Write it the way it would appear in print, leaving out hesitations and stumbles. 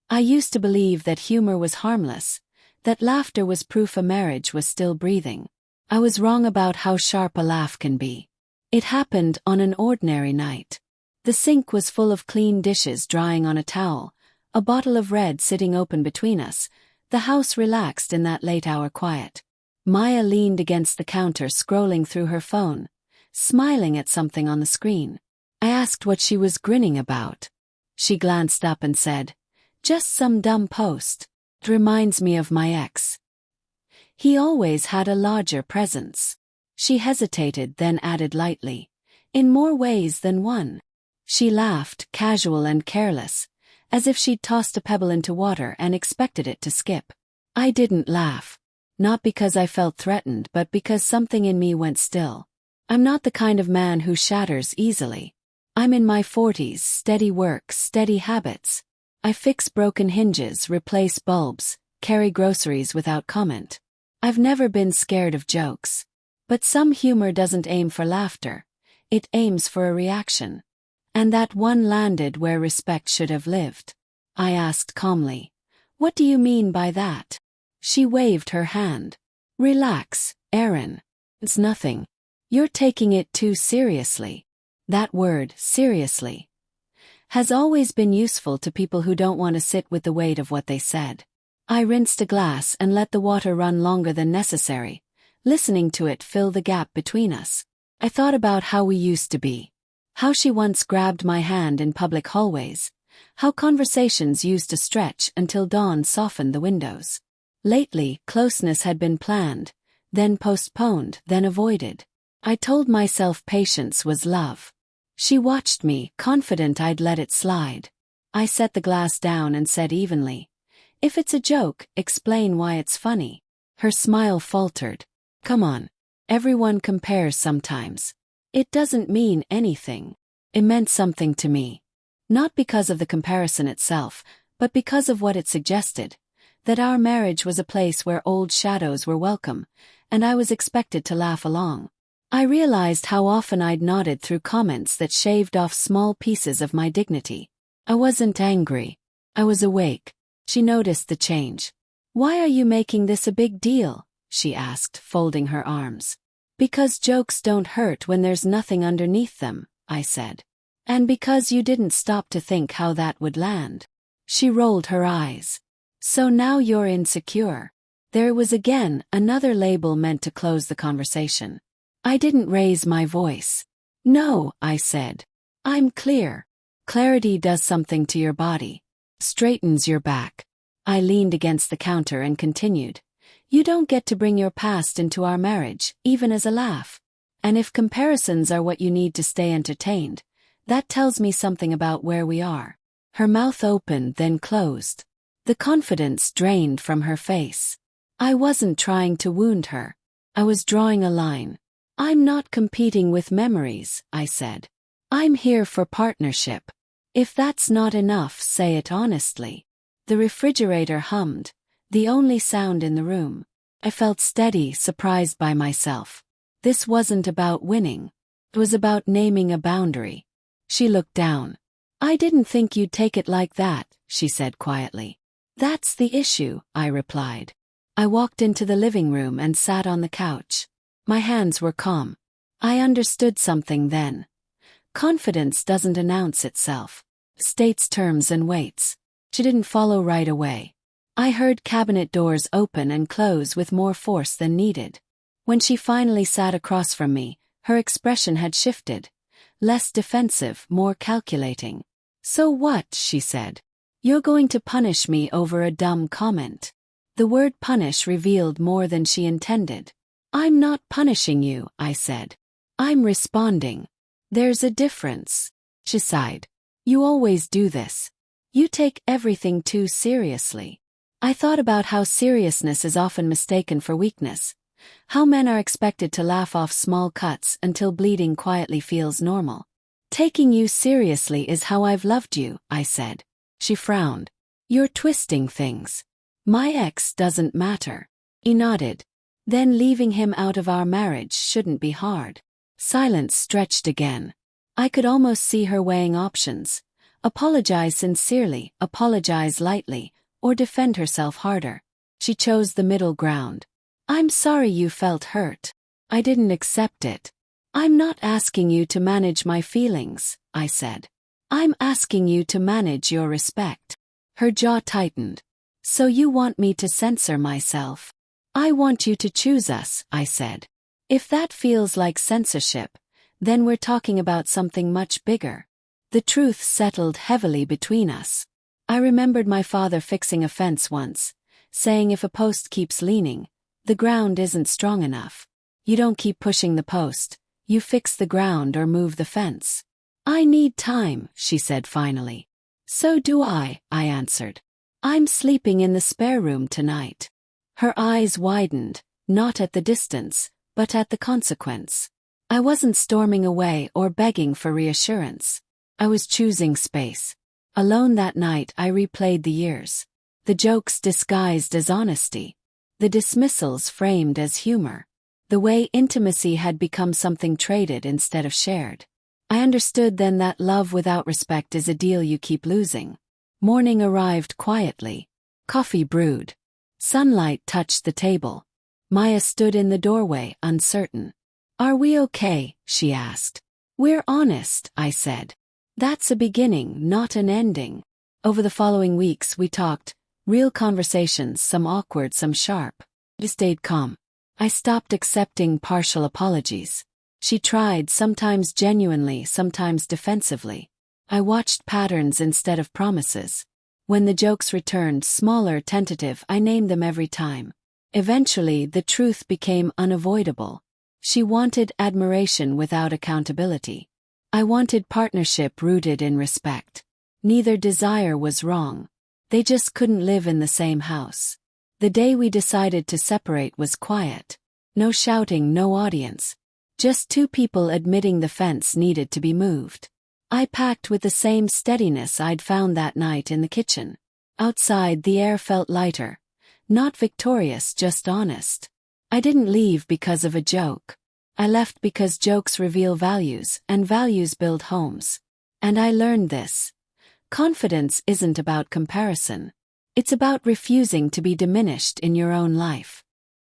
I used to believe that humor was harmless, that laughter was proof a marriage was still breathing. I was wrong about how sharp a laugh can be. It happened on an ordinary night. The sink was full of clean dishes drying on a towel, a bottle of red sitting open between us, the house relaxed in that late-hour quiet. Maya leaned against the counter scrolling through her phone, smiling at something on the screen. I asked what she was grinning about. She glanced up and said, "Just some dumb post. It reminds me of my ex. He always had a larger presence." She hesitated, then added lightly, "In more ways than one." She laughed, casual and careless, as if she'd tossed a pebble into water and expected it to skip. I didn't laugh. Not because I felt threatened, but because something in me went still. I'm not the kind of man who shatters easily. I'm in my 40s, steady work, steady habits. I fix broken hinges, replace bulbs, carry groceries without comment. I've never been scared of jokes. But some humor doesn't aim for laughter. It aims for a reaction. And that one landed where respect should have lived. I asked calmly, "What do you mean by that?" She waved her hand. "Relax, Erin. It's nothing. You're taking it too seriously." That word, seriously, has always been useful to people who don't want to sit with the weight of what they said. I rinsed a glass and let the water run longer than necessary, listening to it fill the gap between us. I thought about how we used to be. How she once grabbed my hand in public hallways. How conversations used to stretch until dawn softened the windows. Lately, closeness had been planned, then postponed, then avoided. I told myself patience was love. She watched me, confident I'd let it slide. I set the glass down and said evenly, "If it's a joke, explain why it's funny." Her smile faltered. "Come on. Everyone compares sometimes. It doesn't mean anything." It meant something to me. Not because of the comparison itself, but because of what it suggested. That our marriage was a place where old shadows were welcome, and I was expected to laugh along. I realized how often I'd nodded through comments that shaved off small pieces of my dignity. I wasn't angry. I was awake. She noticed the change. "Why are you making this a big deal?" she asked, folding her arms. "Because jokes don't hurt when there's nothing underneath them," I said. "And because you didn't stop to think how that would land." She rolled her eyes. "So now you're insecure." There was again another label meant to close the conversation. I didn't raise my voice. "No," I said. "I'm clear. Clarity does something to your body. Straightens your back." I leaned against the counter and continued. "You don't get to bring your past into our marriage, even as a laugh. And if comparisons are what you need to stay entertained, that tells me something about where we are." Her mouth opened, then closed. The confidence drained from her face. I wasn't trying to wound her. I was drawing a line. "I'm not competing with memories," I said. "I'm here for partnership. If that's not enough, say it honestly." The refrigerator hummed, the only sound in the room. I felt steady, surprised by myself. This wasn't about winning. It was about naming a boundary. She looked down. "I didn't think you'd take it like that," she said quietly. "That's the issue," I replied. I walked into the living room and sat on the couch. My hands were calm. I understood something then. Confidence doesn't announce itself. It states terms and waits. She didn't follow right away. I heard cabinet doors open and close with more force than needed. When she finally sat across from me, her expression had shifted. Less defensive, more calculating. "So what?" she said. "You're going to punish me over a dumb comment." The word punish revealed more than she intended. "I'm not punishing you," I said. "I'm responding." "There's a difference." She sighed. "You always do this. You take everything too seriously." I thought about how seriousness is often mistaken for weakness. How men are expected to laugh off small cuts until bleeding quietly feels normal. "Taking you seriously is how I've loved you," I said. She frowned. "You're twisting things. My ex doesn't matter." He nodded. "Then leaving him out of our marriage shouldn't be hard." Silence stretched again. I could almost see her weighing options. Apologize sincerely, apologize lightly, or defend herself harder. She chose the middle ground. I'm sorry you felt hurt. I didn't accept it. I'm not asking you to manage my feelings, I said. I'm asking you to manage your respect. Her jaw tightened. So you want me to censor myself? I want you to choose us, I said. If that feels like censorship, then we're talking about something much bigger. The truth settled heavily between us. I remembered my father fixing a fence once, saying if a post keeps leaning, the ground isn't strong enough. You don't keep pushing the post, you fix the ground or move the fence. I need time, she said finally. So do I answered. I'm sleeping in the spare room tonight. Her eyes widened, not at the distance, but at the consequence. I wasn't storming away or begging for reassurance. I was choosing space. Alone that night I replayed the years. The jokes disguised as honesty. The dismissals framed as humor. The way intimacy had become something traded instead of shared. I understood then that love without respect is a deal you keep losing. Morning arrived quietly. Coffee brewed. Sunlight touched the table. Maya stood in the doorway, uncertain. Are we okay? She asked. We're honest, I said. That's a beginning, not an ending. Over the following weeks we talked, real conversations, some awkward, some sharp. I stayed calm. I stopped accepting partial apologies. She tried, sometimes genuinely, sometimes defensively. I watched patterns instead of promises. When the jokes returned, smaller, tentative, I named them every time. Eventually, the truth became unavoidable. She wanted admiration without accountability. I wanted partnership rooted in respect. Neither desire was wrong. They just couldn't live in the same house. The day we decided to separate was quiet. No shouting, no audience. Just two people admitting the fence needed to be moved. I packed with the same steadiness I'd found that night in the kitchen. Outside, the air felt lighter. Not victorious, just honest. I didn't leave because of a joke. I left because jokes reveal values, and values build homes. And I learned this. Confidence isn't about comparison. It's about refusing to be diminished in your own life.